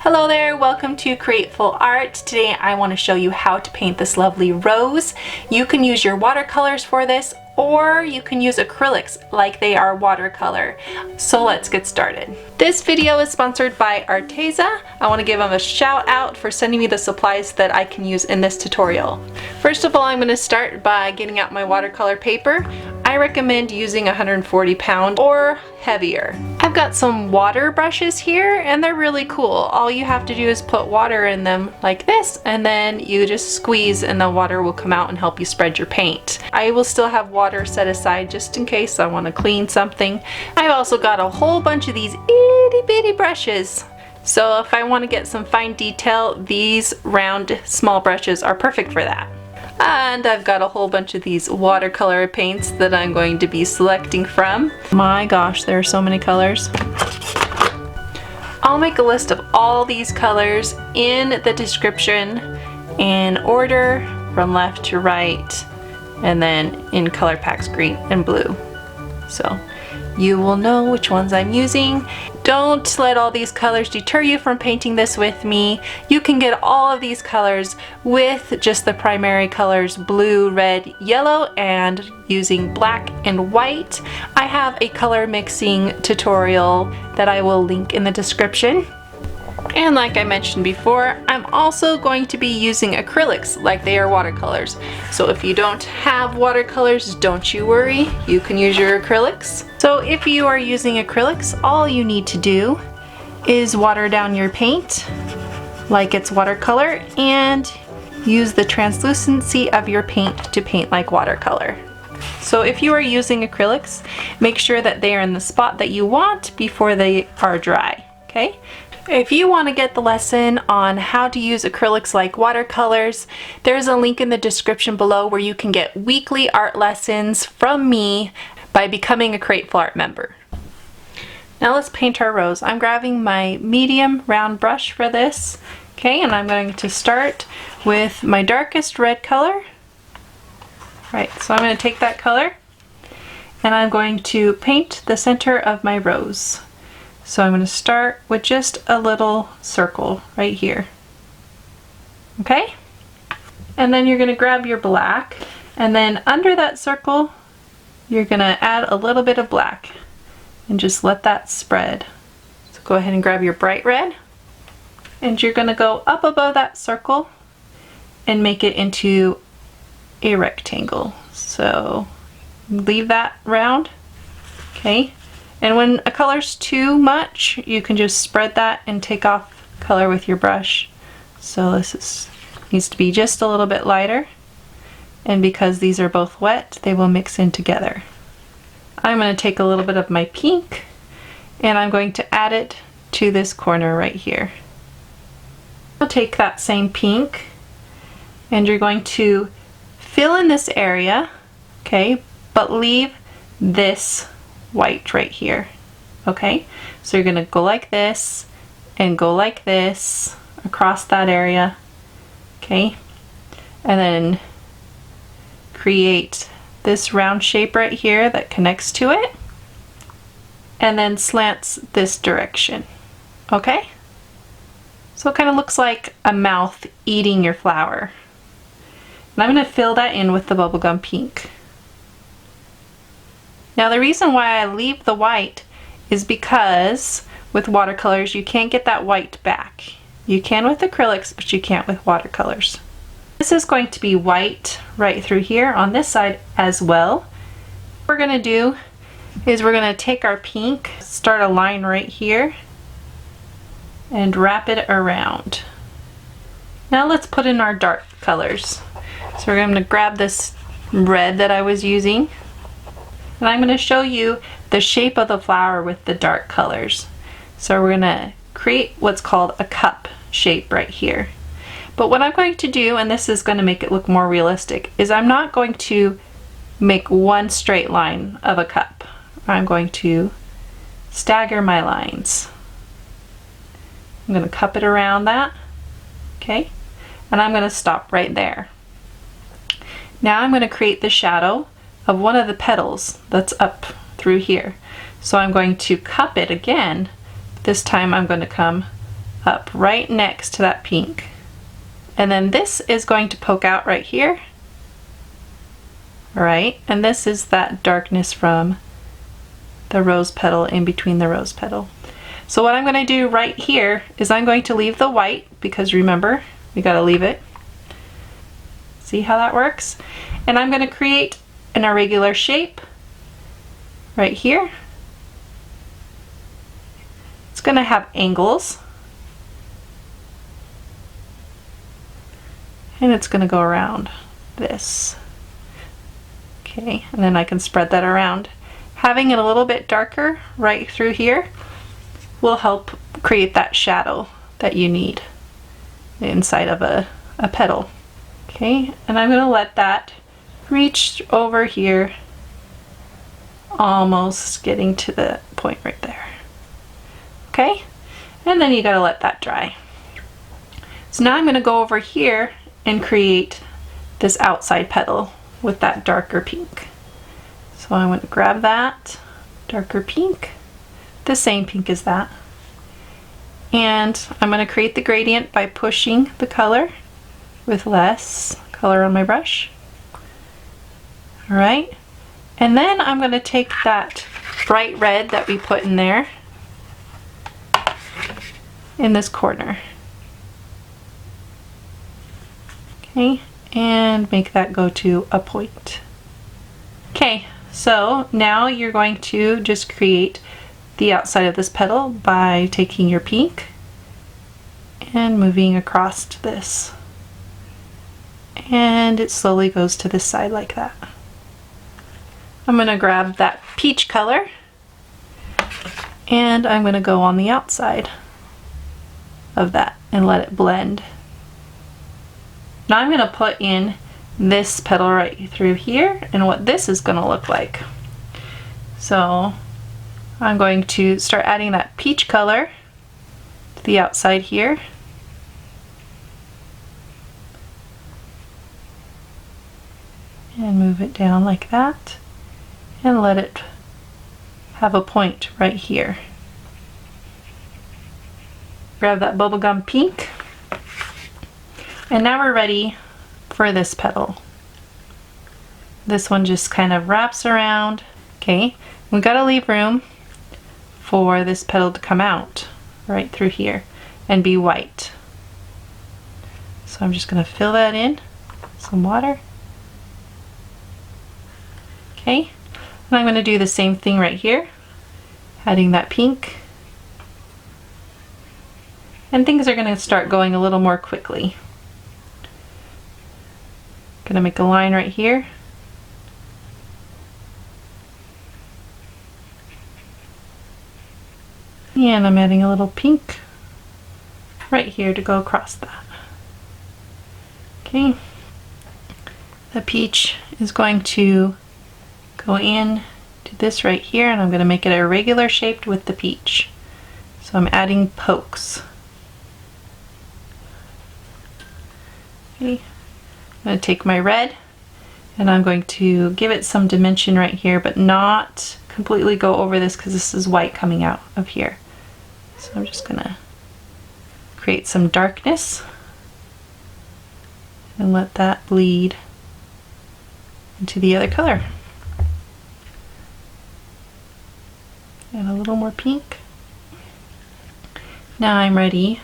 Hello there, welcome to Createful Art. Today I want to show you how to paint this lovely rose. You can use your watercolors for this, or you can use acrylics like they are watercolor. So let's get started. This video is sponsored by Arteza. I want to give them a shout out for sending me the supplies that I can use in this tutorial. First of all, I'm going to start by getting out my watercolor paper. I recommend using 140 pound or heavier. I've got some water brushes here and they're really cool. All you have to do is put water in them like this, and then you just squeeze and the water will come out and help you spread your paint. I will still have water set aside just in case I want to clean something. I've also got a whole bunch of these itty bitty brushes. So if I want to get some fine detail, these round small brushes are perfect for that. And I've got a whole bunch of these watercolor paints that I'm going to be selecting from. My gosh, there are so many colors. I'll make a list of all these colors in the description in order from left to right, and then in color packs green and blue. So you will know which ones I'm using. Don't let all these colors deter you from painting this with me. You can get all of these colors with just the primary colors blue, red, yellow, and using black and white. I have a color mixing tutorial that I will link in the description. And like I mentioned before, I'm also going to be using acrylics like they are watercolors. So if you don't have watercolors, don't you worry, you can use your acrylics. So if you are using acrylics, all you need to do is water down your paint like it's watercolor and use the translucency of your paint to paint like watercolor. So if you are using acrylics, make sure that they are in the spot that you want before they are dry, okay? If you want to get the lesson on how to use acrylics like watercolors, there's a link in the description below where you can get weekly art lessons from me by becoming a Createful Art member. Now let's paint our rose. I'm grabbing my medium round brush for this, okay, and I'm going to start with my darkest red color. Right, so I'm going to take that color and I'm going to paint the center of my rose. So I'm going to start with just a little circle right here. Okay? And then you're going to grab your black, and then under that circle you're going to add a little bit of black and just let that spread. So go ahead and grab your bright red, and you're going to go up above that circle and make it into a rectangle. So leave that round. Okay? And when a color's too much, you can just spread that and take off color with your brush. So needs to be just a little bit lighter. And because these are both wet, they will mix in together. I'm going to take a little bit of my pink and I'm going to add it to this corner right here. I'll take that same pink and you're going to fill in this area, okay, but leave this white right here. Okay, so you're gonna go like this and go like this across that area, okay, and then create this round shape right here that connects to it and then slants this direction. Okay, so it kind of looks like a mouth eating your flower, and I'm going to fill that in with the bubblegum pink. Now the reason why I leave the white is because with watercolors you can't get that white back. You can with acrylics, but you can't with watercolors. This is going to be white right through here on this side as well. What we're going to do is we're going to take our pink, start a line right here, and wrap it around. Now let's put in our dark colors. So we're going to grab this red that I was using, and I'm going to show you the shape of the flower with the dark colors. So we're going to create what's called a cup shape right here. But what I'm going to do, and this is going to make it look more realistic, is I'm not going to make one straight line of a cup. I'm going to stagger my lines. I'm going to cup it around that, okay? And I'm going to stop right there. Now I'm going to create the shadow of one of the petals that's up through here. So I'm going to cup it again. This time I'm going to come up right next to that pink. And then this is going to poke out right here. All right, and this is that darkness from the rose petal in between the rose petal. So what I'm going to do right here is I'm going to leave the white, because remember, we got to leave it. See how that works? And I'm going to create an irregular shape right here. It's going to have angles. And it's going to go around this. Okay, and then I can spread that around. Having it a little bit darker right through here will help create that shadow that you need inside of a petal. Okay, and I'm going to let that reach over here, almost getting to the point right there. Okay, and then you got to let that dry. So now I'm going to go over here and create this outside petal with that darker pink. So I want to grab that darker pink, the same pink as that, and I'm going to create the gradient by pushing the color with less color on my brush. All right, and then I'm going to take that bright red that we put in there in this corner. Okay, and make that go to a point. Okay, so now you're going to just create the outside of this petal by taking your pink and moving across to this. And it slowly goes to this side like that. I'm going to grab that peach color and I'm going to go on the outside of that and let it blend. Now I'm going to put in this petal right through here and what this is going to look like. So I'm going to start adding that peach color to the outside here. And move it down like that and let it have a point right here. Grab that bubblegum pink. And now we're ready for this petal. This one just kind of wraps around. Okay, we gotta leave room for this petal to come out right through here and be white. So I'm just gonna fill that in, some water. Okay, and I'm gonna do the same thing right here, adding that pink. And things are gonna start going a little more quickly. Gonna make a line right here. And I'm adding a little pink right here to go across that. Okay. The peach is going to go in to this right here and I'm going to make it irregular shaped with the peach. So I'm adding pokes. Okay. I'm going to take my red and I'm going to give it some dimension right here, but not completely go over this because this is white coming out of here. So I'm just going to create some darkness and let that bleed into the other color. And a little more pink. Now I'm ready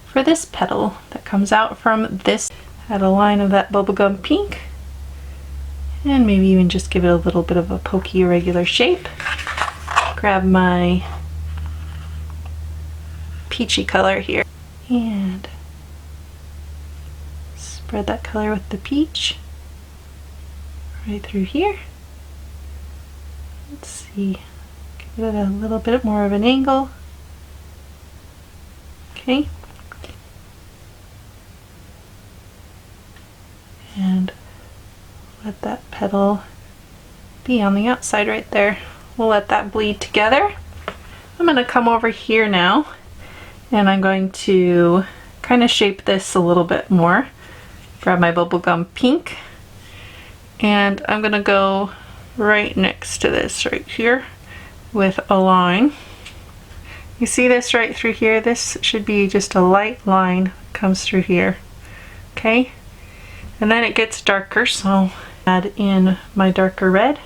for this petal that comes out from this. Add a line of that bubblegum pink and maybe even just give it a little bit of a pokey irregular shape. Grab my peachy color here and spread that color with the peach right through here. Let's see, give it a little bit more of an angle. Okay. And let that petal be on the outside right there. We'll let that bleed together. I'm going to come over here now and I'm going to kind of shape this a little bit more. Grab my bubblegum pink and I'm going to go right next to this right here with a line. You see this right through here? This should be just a light line comes through here. Okay? And then it gets darker, so add in my darker red.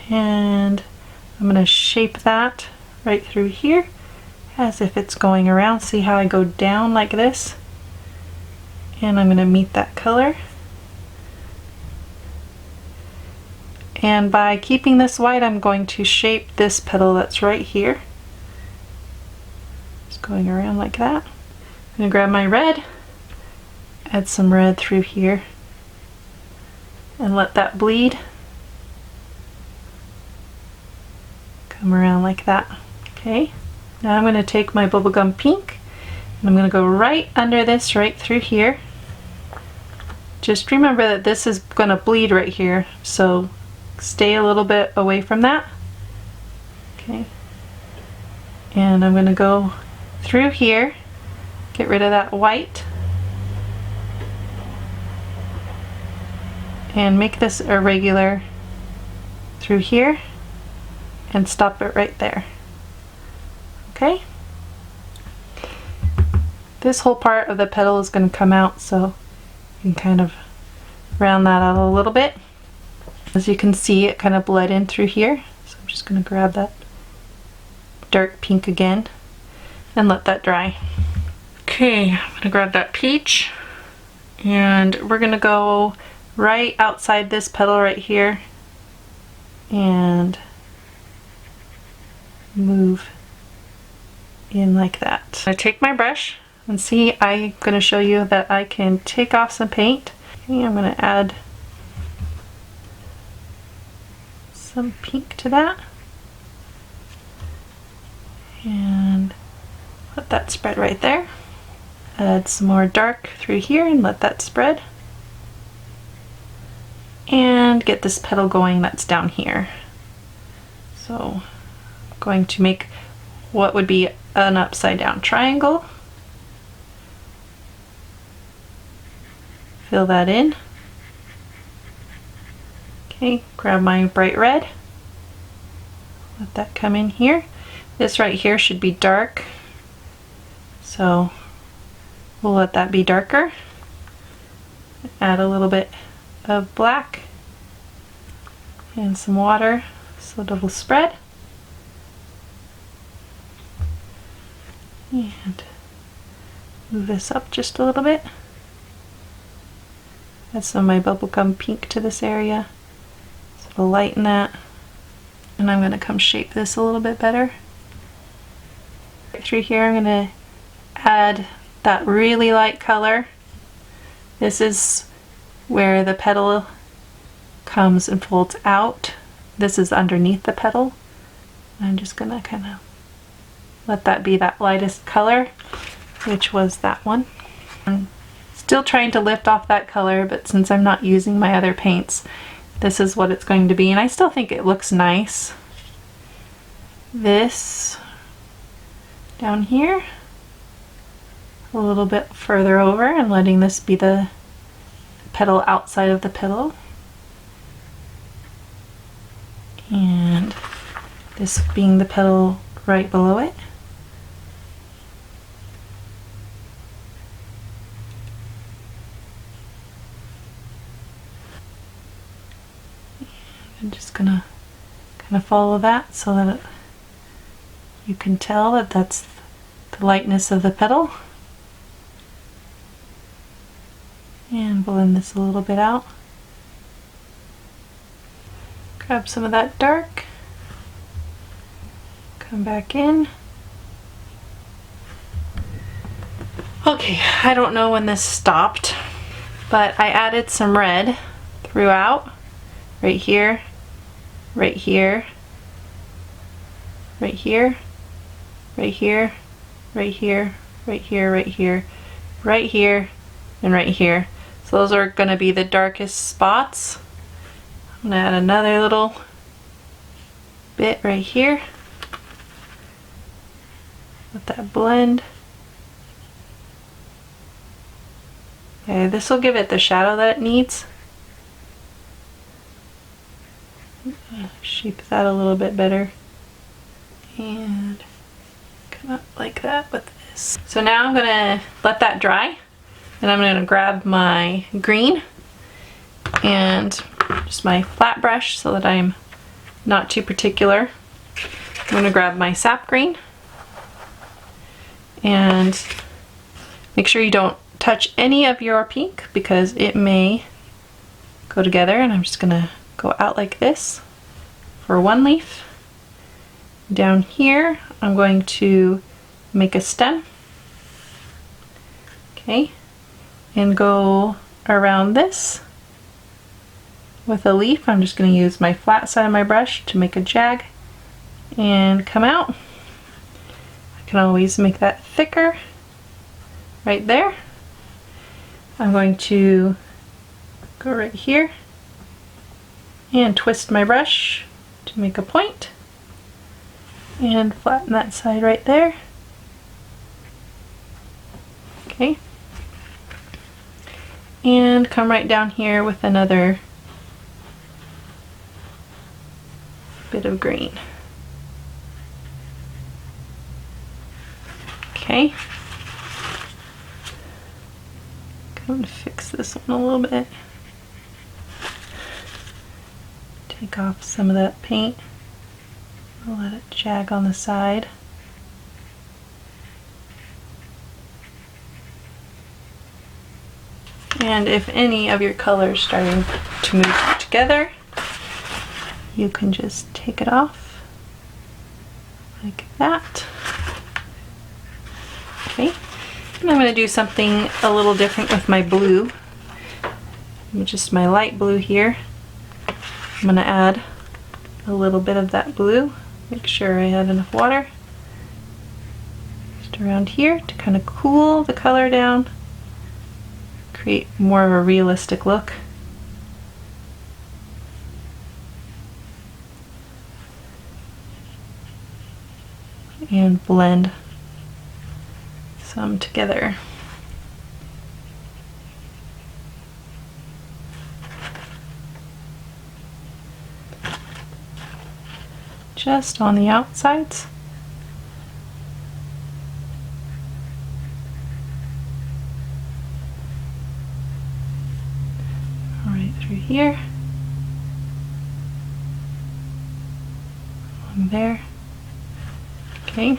And I'm going to shape that right through here as if it's going around. See how I go down like this? And I'm going to meet that color. And by keeping this white, I'm going to shape this petal that's right here. Just going around like that. I'm going to grab my red, add some red through here, and let that bleed. Come around like that. Okay, now I'm going to take my bubblegum pink and I'm going to go right under this, right through here. Just remember that this is going to bleed right here, so stay a little bit away from that. Okay, and I'm going to go through here, get rid of that white, and make this irregular through here and stop it right there. Okay, this whole part of the petal is going to come out, so you can kind of round that out a little bit. As you can see, it kind of bled in through here, so I'm just going to grab that dark pink again and let that dry. Okay, I'm going to grab that peach and we're going to go right outside this petal right here and move in like that. I take my brush and see, I'm going to show you that I can take off some paint. Okay, I'm going to add some pink to that and let that spread right there. Add some more dark through here and let that spread. And get this petal going that's down here. So I'm going to make what would be an upside down triangle. Fill that in. Okay, grab my bright red. Let that come in here. This right here should be dark, so we'll let that be darker. Add a little bit of black and some water so that it'll spread. And move this up just a little bit. Add some of my bubblegum pink to this area, so it'll lighten that. And I'm going to come shape this a little bit better. Right through here I'm going to add that really light color. This is where the petal comes and folds out. This is underneath the petal. I'm just going to kind of let that be that lightest color, which was that one. I'm still trying to lift off that color, but since I'm not using my other paints, this is what it's going to be, and I still think it looks nice. This down here, a little bit further over, and letting this be the petal outside of the petal. And this being the petal right below it. I'm just gonna kind of follow that so that you can tell that that's the lightness of the petal. And blend this a little bit out. Grab some of that dark, come back in. Okay, I don't know when this stopped, but I added some red throughout, right here, right here, right here, right here, right here, right here, right here, right here, and right here. So those are going to be the darkest spots. I'm going to add another little bit right here. Let that blend. Okay, this will give it the shadow that it needs. Shape that a little bit better. and come up like that with this. So now I'm gonna let that dry, and I'm gonna grab my green and just my flat brush so that I'm not too particular. I'm gonna grab my sap green and make sure you don't touch any of your pink because it may go together, and I'm just gonna go out like this for one leaf. Down here I'm going to make a stem, okay, and go around this with a leaf. I'm just going to use my flat side of my brush to make a jag and come out. I can always make that thicker right there. I'm going to go right here and twist my brush to make a point and flatten that side right there. Okay. And come right down here with another bit of green. Okay. I'm going to fix this one a little bit. Take off some of that paint. I'll let it jag on the side. And if any of your colors starting to move together, you can just take it off like that. Okay, and I'm going to do something a little different with my blue. Just my light blue here. I'm going to add a little bit of that blue. Make sure I have enough water just around here to kind of cool the color down, create more of a realistic look. And blend some together. Just on the outsides. Right through here. Along there. Okay.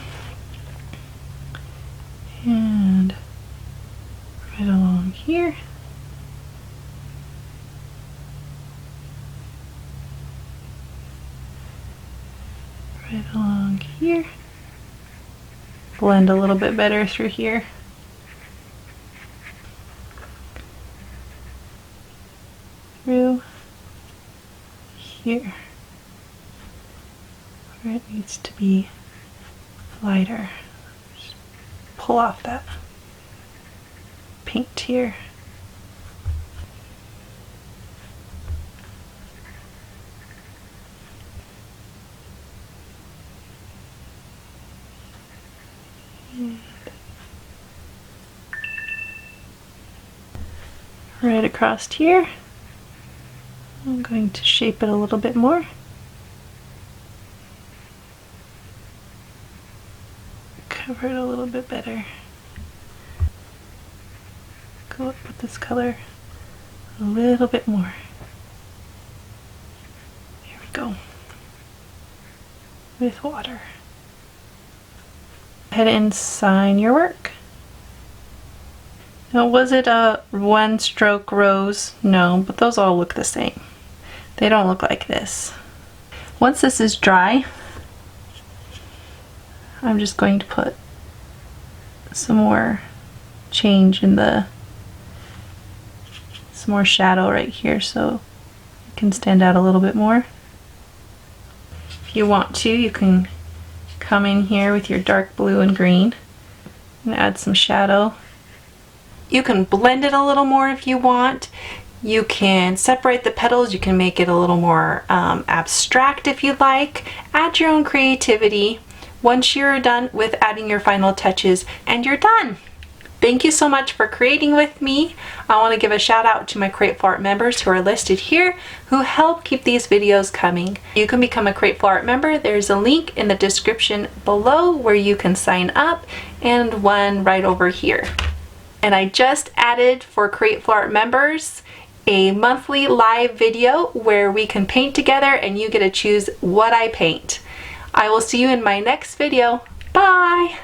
And right along here. Right along here. Blend a little bit better through here. Through here. Where it needs to be lighter. Just pull off that paint here. Right across here. I'm going to shape it a little bit more. Cover it a little bit better. Go up with this color a little bit more. Here we go. With water. Go ahead and sign your work. Now, was it a one stroke rose? No, but those all look the same. They don't look like this. Once this is dry, I'm just going to put some more change in some more shadow right here so it can stand out a little bit more. If you want to, you can come in here with your dark blue and green and add some shadow. You can blend it a little more if you want. You can separate the petals. You can make it a little more abstract if you like. Add your own creativity once you're done with adding your final touches, and you're done. Thank you so much for creating with me. I want to give a shout out to my Createful Art members who are listed here who help keep these videos coming. You can become a Createful Art member. There's a link in the description below where you can sign up, and one right over here. And I just added for Createful Art members a monthly live video where we can paint together and you get to choose what I paint. I will see you in my next video. Bye!